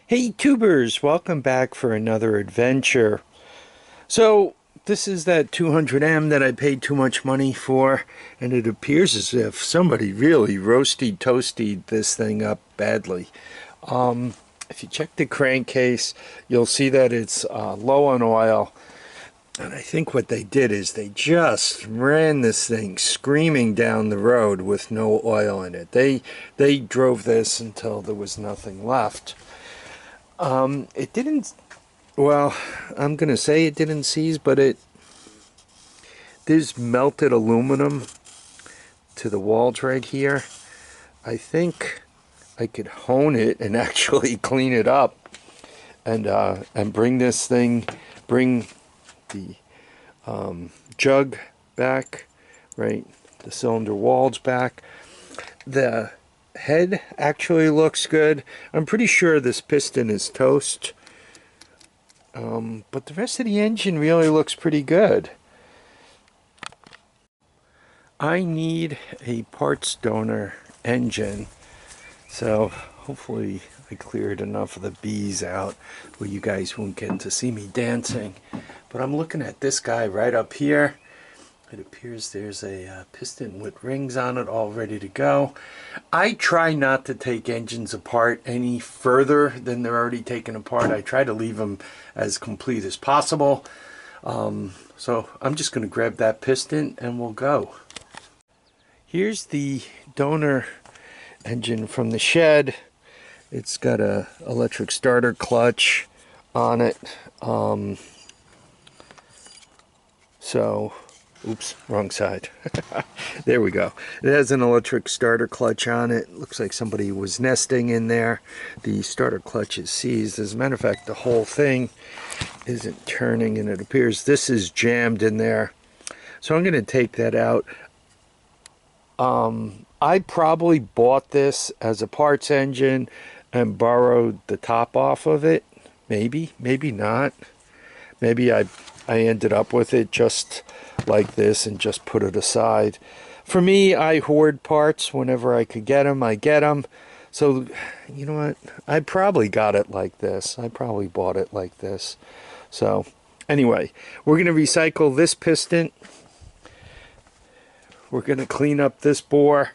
Hey tubers, welcome back for another adventure. So this is that 200M that I paid too much money for, and it appears as if somebody really roasty toasted this thing up badly. If you check the crankcase, you'll see that it's low on oil. And I think what they did is they just ran this thing screaming down the road with no oil in it. They drove this until there was nothing left. It didn't, well, I'm going to say it didn't seize, but there's melted aluminum to the walls right here. I think I could hone it and actually clean it up and bring the jug back, right? The cylinder walls back. The head actually looks good. I'm pretty sure this piston is toast. But the rest of the engine really looks pretty good. I need a parts donor engine, so hopefully I cleared enough of the bees out where you guys won't get to see me dancing. But I'm looking at this guy right up here. It appears there's a piston with rings on it all ready to go. I try not to take engines apart any further than they're already taken apart. I try to leave them as complete as possible. So I'm just going to grab that piston and we'll go. Here's the donor engine from the shed. It's got a electric starter clutch on it. Oops, wrong side. There we go. It has an electric starter clutch on it. Looks like somebody was nesting in there. The starter clutch is seized. As a matter of fact, the whole thing isn't turning, and it appears this is jammed in there. So I'm going to take that out. I probably bought this as a parts engine and borrowed the top off of it. Maybe not. Maybe I ended up with it just like this and just put it aside. For me, I hoard parts. Whenever I could get them, I get them. So, you know what? I probably got it like this. I probably bought it like this. So, anyway, we're going to recycle this piston. We're going to clean up this bore.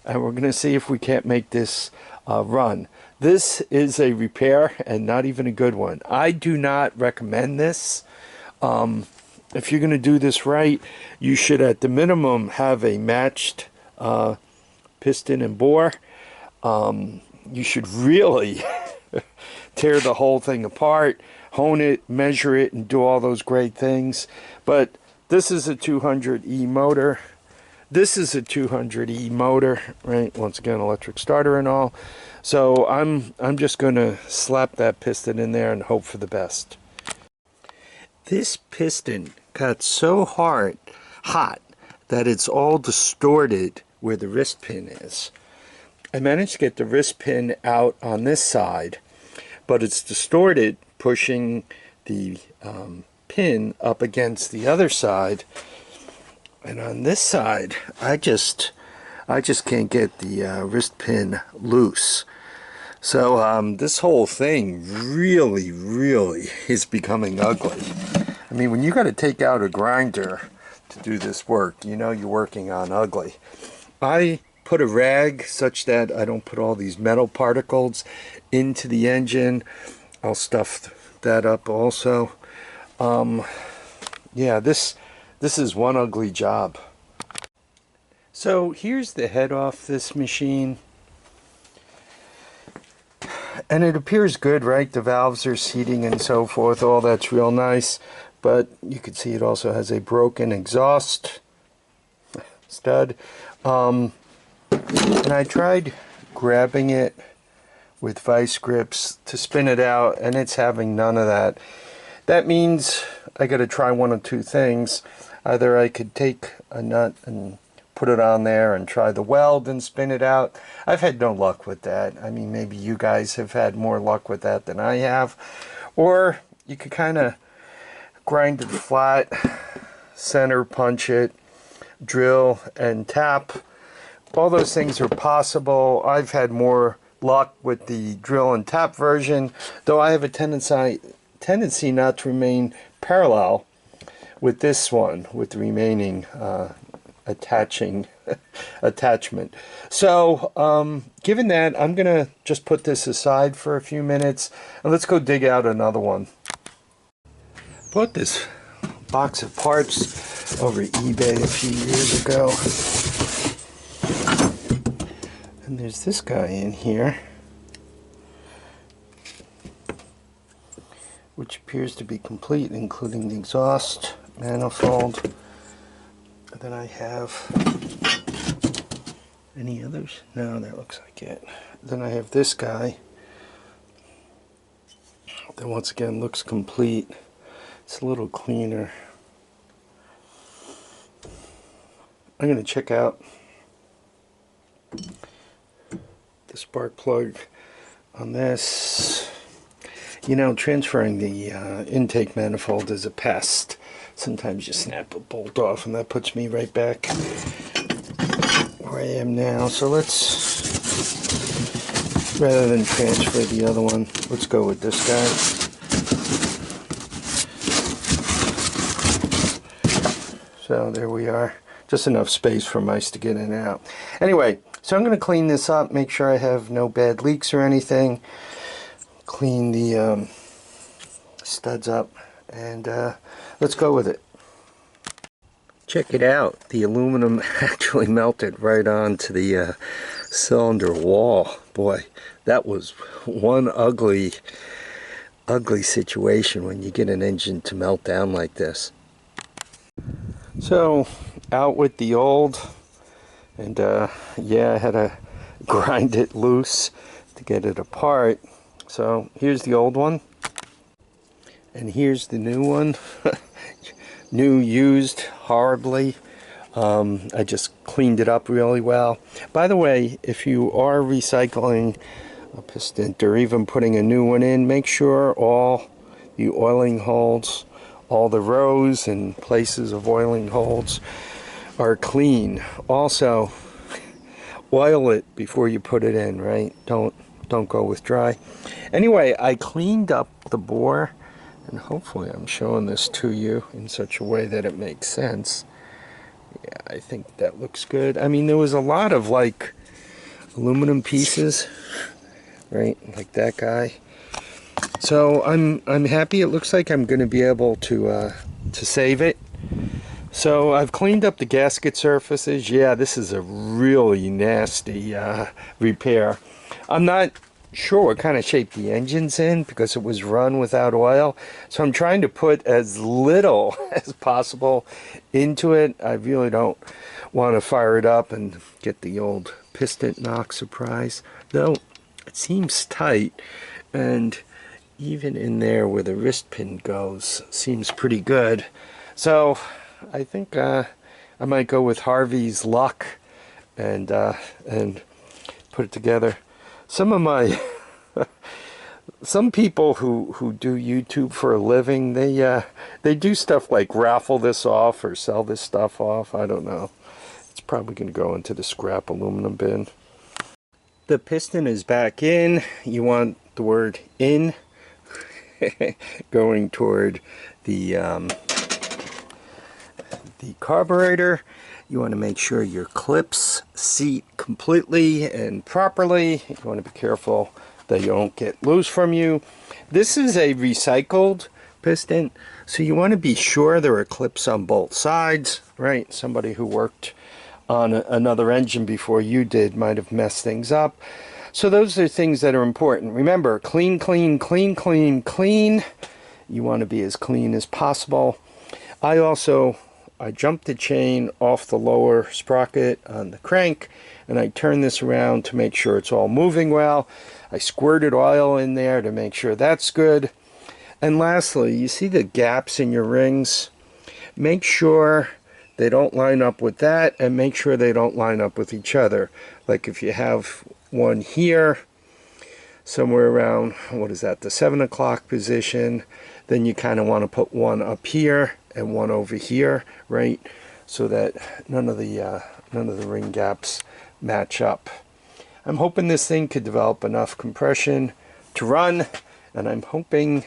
And we're going to see if we can't make this run. This is a repair and not even a good one. I do not recommend this. If you're going to do this right, you should at the minimum have a matched piston and bore. You should really tear the whole thing apart, hone it, measure it, and do all those great things. But this is a 200E motor. This is a 200E motor, right? Once again, electric starter and all. So I'm just going to slap that piston in there and hope for the best. This piston got so hot that it's all distorted where the wrist pin is. I managed to get the wrist pin out on this side, but it's distorted, pushing the pin up against the other side. And on this side, I just can't get the wrist pin loose. So this whole thing really is becoming ugly. I mean, when you got to take out a grinder to do this work, you know you're working on ugly. I put a rag such that I don't put all these metal particles into the engine. I'll stuff that up also. Yeah, this is one ugly job. So here's the head off this machine. And it appears good, right? The valves are seating and so forth. All that's real nice. But you can see it also has a broken exhaust stud. And I tried grabbing it with vice grips to spin it out, and it's having none of that. That means I got to try one of two things. Either I could take a nut and put it on there and try the weld and spin it out. I've had no luck with that. I mean, maybe you guys have had more luck with that than I have. Or you could kind of grind it flat, center punch it, drill and tap. All those things are possible. I've had more luck with the drill and tap version, though I have a tendency not to remain parallel with this one, with the remaining attachment. So given that, I'm gonna just put this aside for a few minutes and let's go dig out another one. Bought this box of parts over eBay a few years ago, and there's this guy in here which appears to be complete, including the exhaust manifold. And then I have any others? No, that looks like it. Then I have this guy that once again looks complete. It's a little cleaner. I'm going to check out the spark plug on this. You know, transferring the intake manifold is a pest. Sometimes you snap a bolt off and that puts me right back where I am now. So let's, rather than transfer the other one, let's go with this guy. So there we are. Just enough space for mice to get in and out. Anyway, so I'm going to clean this up, make sure I have no bad leaks or anything. Clean the studs up, and let's go with it. Check it out. The aluminum actually melted right onto the cylinder wall. Boy, that was one ugly situation when you get an engine to melt down like this. So out with the old, and yeah, I had to grind it loose to get it apart. So here's the old one, and here's the new one. New, used horribly. I just cleaned it up really well. By the way, if you are recycling a piston or even putting a new one in, make sure all the oiling holes, all the rows and places of oiling holes are clean. Also, oil it before you put it in, right? Don't go with dry. Anyway, I cleaned up the bore, and hopefully I'm showing this to you in such a way that it makes sense. Yeah, I think that looks good. I mean, there was a lot of like aluminum pieces, right? Like that guy. So I'm happy. It looks like I'm going to be able to save it. So I've cleaned up the gasket surfaces. Yeah, this is a really nasty repair. I'm not sure what kind of shape the engine's in because it was run without oil. So I'm trying to put as little as possible into it. I really don't want to fire it up and get the old piston knock surprise. Though it seems tight, and even in there where the wrist pin goes seems pretty good. So I think I might go with Harvey's luck and put it together. Some of my some people who do YouTube for a living, they do stuff like raffle this off or sell this stuff off. I don't know. It's probably going to go into the scrap aluminum bin. The piston is back in. You want the word in going toward the carburetor. You want to make sure your clips seat completely and properly. You want to be careful that you don't get loose from you. This is a recycled piston, so you want to be sure there are clips on both sides, right? Somebody who worked on another engine before you did might have messed things up. So those are things that are important. Remember, clean, clean, clean, clean, clean. You want to be as clean as possible. I jumped the chain off the lower sprocket on the crank, and I turned this around to make sure it's all moving well. I squirted oil in there to make sure that's good. And lastly, you see the gaps in your rings? Make sure they don't line up with that, and make sure they don't line up with each other. Like if you have one here, somewhere around, what is that, the 7 o'clock position, then you kind of want to put one up here and one over here, right, so that none of the ring gaps match up. I'm hoping this thing could develop enough compression to run, and I'm hoping,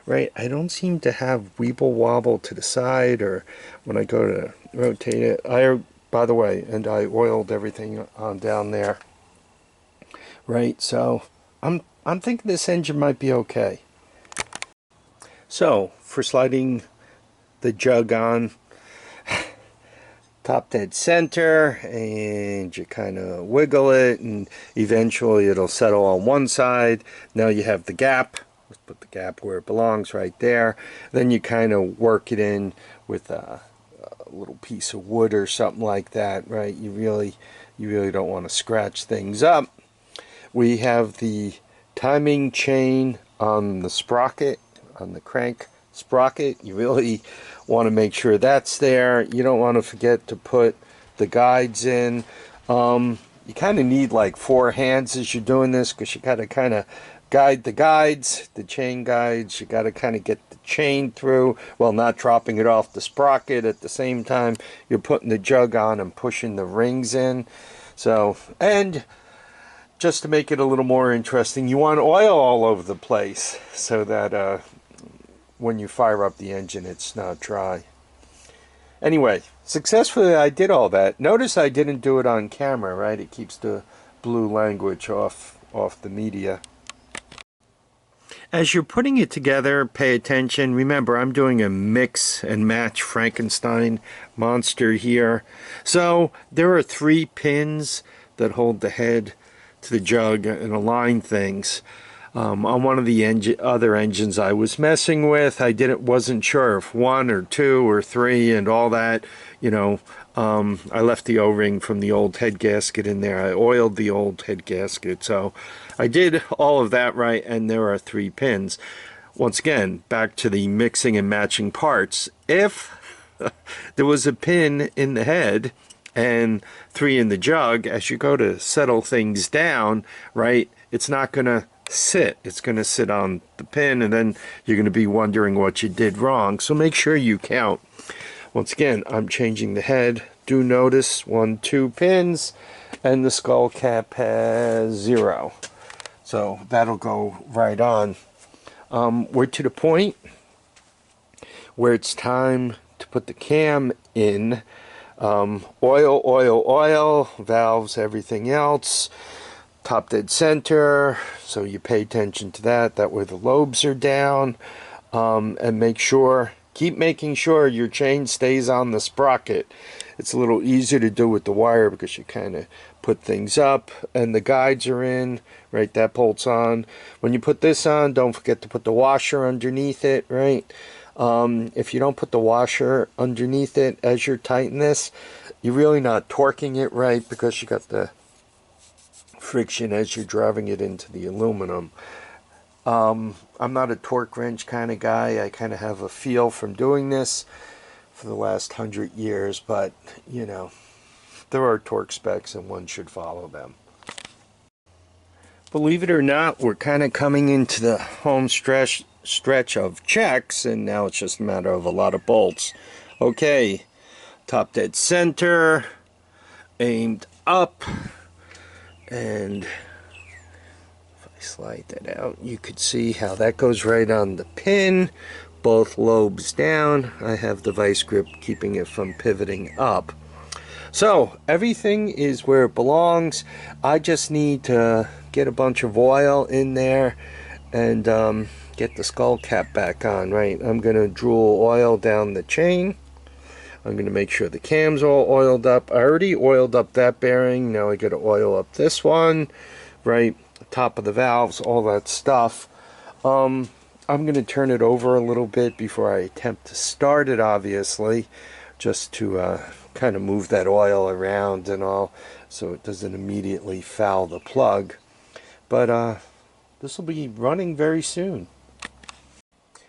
right, I don't seem to have weeble wobble to the side, or when I go to rotate it. By the way, and I oiled everything on down there, right? So I'm thinking this engine might be okay. So for sliding the jug on, top dead center, and you kind of wiggle it, and eventually it'll settle on one side. Now you have the gap. Let's put the gap where it belongs, right there. Then you kind of work it in with a little piece of wood or something like that, right? You really don't want to scratch things up. We have the timing chain on the sprocket, on the crank sprocket. You really want to make sure that's there. You don't want to forget to put the guides in. You kind of need like 4 hands as you're doing this, because you got to kind of guide the guides, the chain guides. You got to kind of get the chain through while not dropping it off the sprocket. At the same time, you're putting the jug on and pushing the rings in. So, and just to make it a little more interesting, you want oil all over the place so that when you fire up the engine, it's not dry. Anyway, successfully I did all that. Notice I didn't do it on camera, right? It keeps the blue language off the media. As you're putting it together, pay attention. Remember, I'm doing a mix and match Frankenstein monster here. So there are 3 pins that hold the head to the jug and align things. On one of the other engines I was messing with, wasn't sure if 1 or 2 or 3 and all that. You know, I left the O-ring from the old head gasket in there. I oiled the old head gasket, so I did all of that right, and there are 3 pins. Once again, back to the mixing and matching parts. If there was a pin in the head and 3 in the jug, as you go to settle things down, right, it's not going to sit. It's going to sit on the pin, and then you're going to be wondering what you did wrong. So make sure you count. Once again, I'm changing the head. Do notice 1, 2 pins, and the skull cap has 0. So that'll go right on. We're to the point where it's time to put the cam in. Oil, valves, everything else. Top dead center, so you pay attention to that. That way the lobes are down, and keep making sure your chain stays on the sprocket. It's a little easier to do with the wire because you kind of put things up, and the guides are in, right? That bolts on. When you put this on, don't forget to put the washer underneath it, right? If you don't put the washer underneath it as you're tightening this, you're really not torquing it right, because you got the friction as you're driving it into the aluminum. I'm not a torque wrench kind of guy. I kind of have a feel from doing this for the last 100 years, but you know, there are torque specs and one should follow them. Believe it or not, we're kind of coming into the home stretch of checks, and now it's just a matter of a lot of bolts. Okay, top dead center, aimed up, and if I slide that out, you could see how that goes right on the pin. Both lobes down. I have the vice grip keeping it from pivoting up. So everything is where it belongs. I just need to get a bunch of oil in there and get the skull cap back on, right? I'm going to drool oil down the chain. I'm going to make sure the cam's all oiled up. I already oiled up that bearing. Now I got to oil up this one, right? Top of the valves, all that stuff. I'm going to turn it over a little bit before I attempt to start it, obviously, just to kind of move that oil around and all, so it doesn't immediately foul the plug. But this will be running very soon.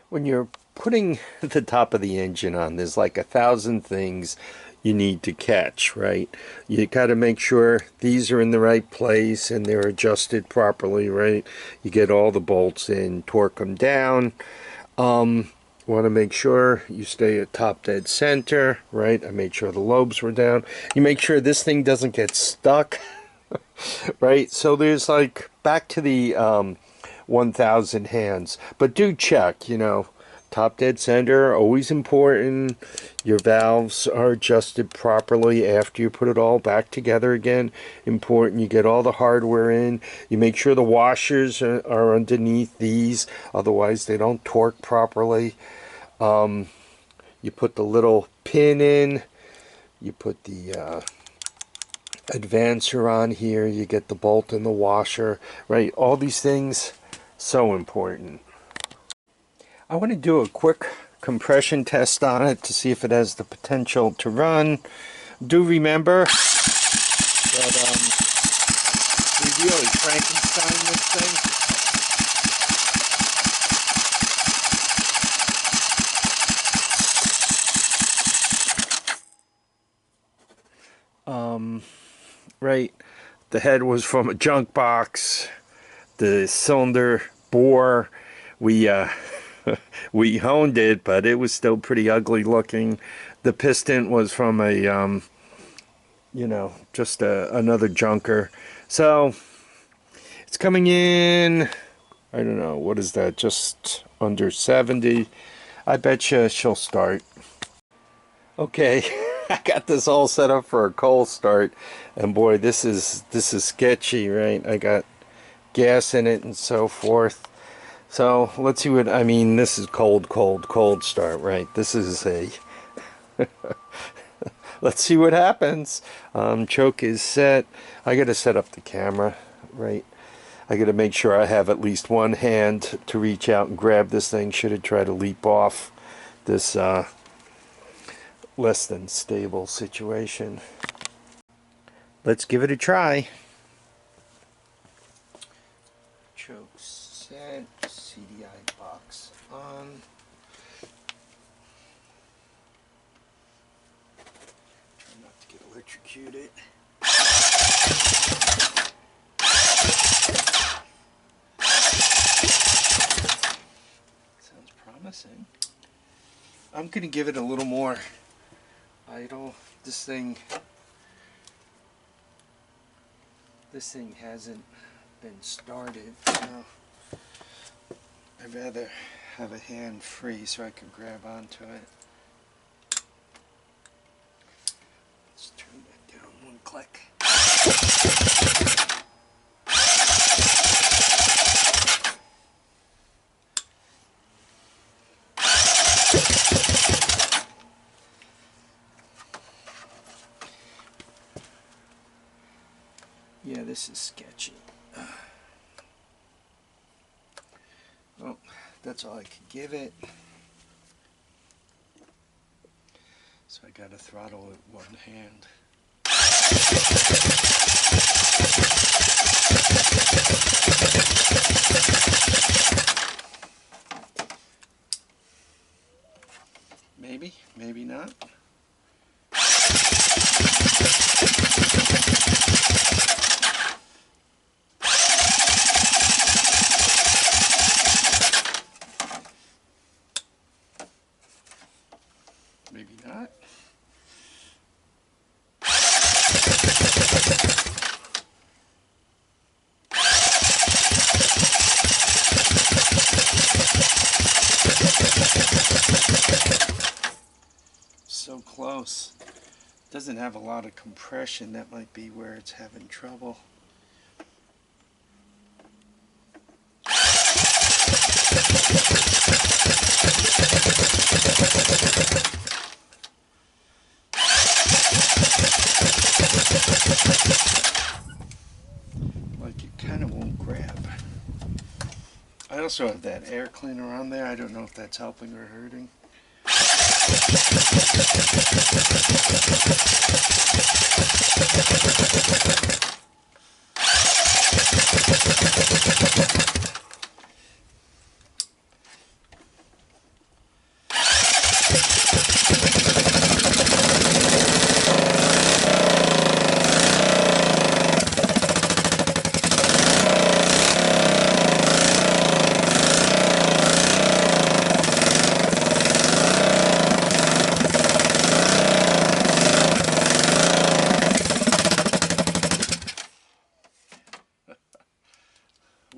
When you're putting the top of the engine on, there's like 1,000 things you need to catch, right? You got to make sure these are in the right place and they're adjusted properly, right? You get all the bolts in, torque them down. Want to make sure you stay at top dead center, right? I made sure the lobes were down. You make sure this thing doesn't get stuck Right? So there's like back to the 1,000 hands. But do check, you know, top dead center, always important. Your valves are adjusted properly after you put it all back together again. Important. You get all the hardware in. You make sure the washers are underneath these, otherwise they don't torque properly. You put the little pin in. You put the advancer on here. You get the bolt and the washer. Right? All these things, so important. I want to do a quick compression test on it to see if it has the potential to run. Do remember that we really Frankenstein this thing. Right, the head was from a junk box. The cylinder bore, we we honed it, but it was still pretty ugly looking. The piston was from a you know, just another junker. So it's coming in, I don't know, what is that, just under 70. I bet you she'll start. Okay. I got this all set up for a cold start, and boy, this is sketchy, right? I got gas in it and so forth. So let's see what I mean. This is cold start, right? This is a let's see what happens. Choke is set. I got to set up the camera, right? I got to make sure I have at least one hand to reach out and grab this thing should it try to leap off this less than stable situation. Let's give it a try. Choke set, CDI box on. Try not to get electrocuted. Sounds promising. I'm going to give it a little more idle. This thing hasn't been started, so I'd rather have a hand free so I can grab onto it. Let's turn that down one click. Yeah, this is sketchy. Well, that's all I could give it. So I got to throttle it one hand. Maybe, maybe not. Maybe not. So close. Doesn't have a lot of compression. That might be where it's having trouble. Like it kind of won't grab. I also have that air cleaner on there. I don't know if that's helping or hurting.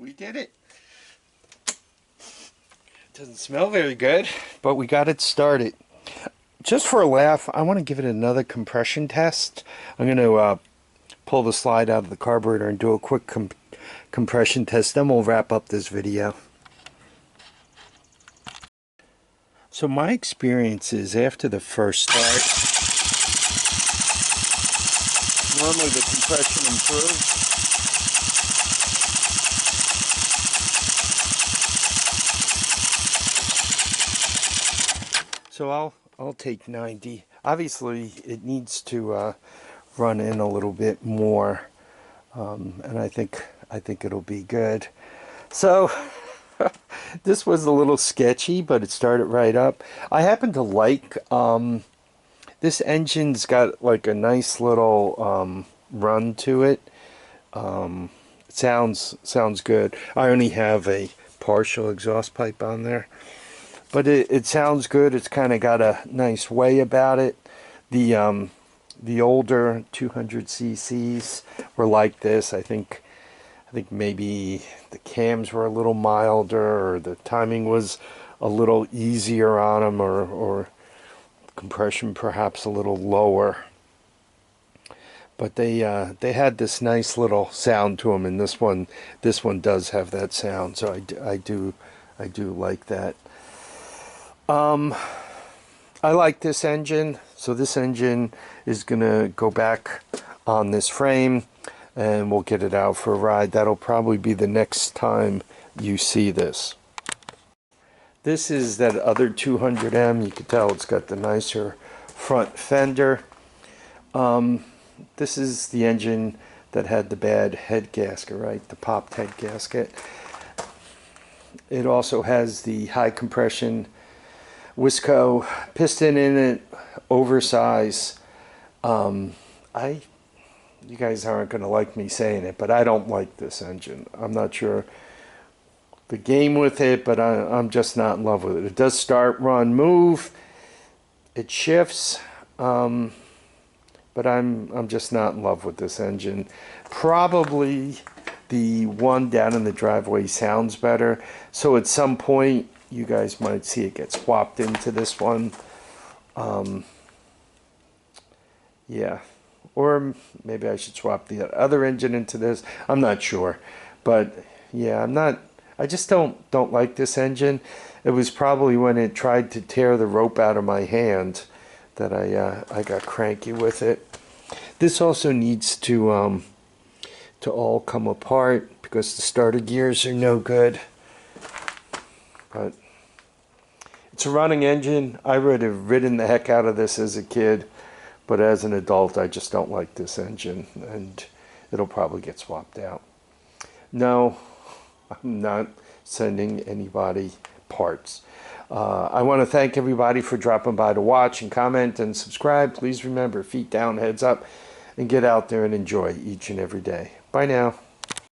We did it. Doesn't smell very good, but we got it started. Just for a laugh, I want to give it another compression test. I'm going to pull the slide out of the carburetor and do a quick compression test. Then we'll wrap up this video. So my experience is after the first start, normally the compression improves. So I'll take 90. Obviously, it needs to run in a little bit more, and I think it'll be good. So this was a little sketchy, but it started right up. I happen to like this engine's got like a nice little run to it. It sounds good. I only have a partial exhaust pipe on there. But it sounds good. It's kind of got a nice way about it. The older 200 cc's were like this. I think maybe the cams were a little milder, or the timing was a little easier on them, or compression perhaps a little lower. But they had this nice little sound to them, and this one does have that sound. So I do like that. I like this engine, so this engine is gonna go back on this frame, and we'll get it out for a ride. That'll probably be the next time you see this. This is that other 200M. You can tell it's got the nicer front fender. This is the engine that had the bad head gasket, right? The popped head gasket. It also has the high compression Wisco piston in it, oversized. You guys aren't going to like me saying it, but I don't like this engine. I'm not sure the game with it, but I'm just not in love with it. It does start, run, move. It shifts, but I'm just not in love with this engine. Probably the one down in the driveway sounds better. So at some point, you guys might see it get swapped into this one. Yeah, or maybe I should swap the other engine into this. I'm not sure, but yeah, I just don't like this engine. It was probably when it tried to tear the rope out of my hand that I got cranky with it. This also needs to all come apart because the starter gears are no good. But it's a running engine. I would have ridden the heck out of this as a kid, but as an adult, I just don't like this engine, and it'll probably get swapped out. No, I'm not sending anybody parts. I want to thank everybody for dropping by to watch and comment and subscribe. Please remember, feet down, heads up, and get out there and enjoy each and every day. Bye now.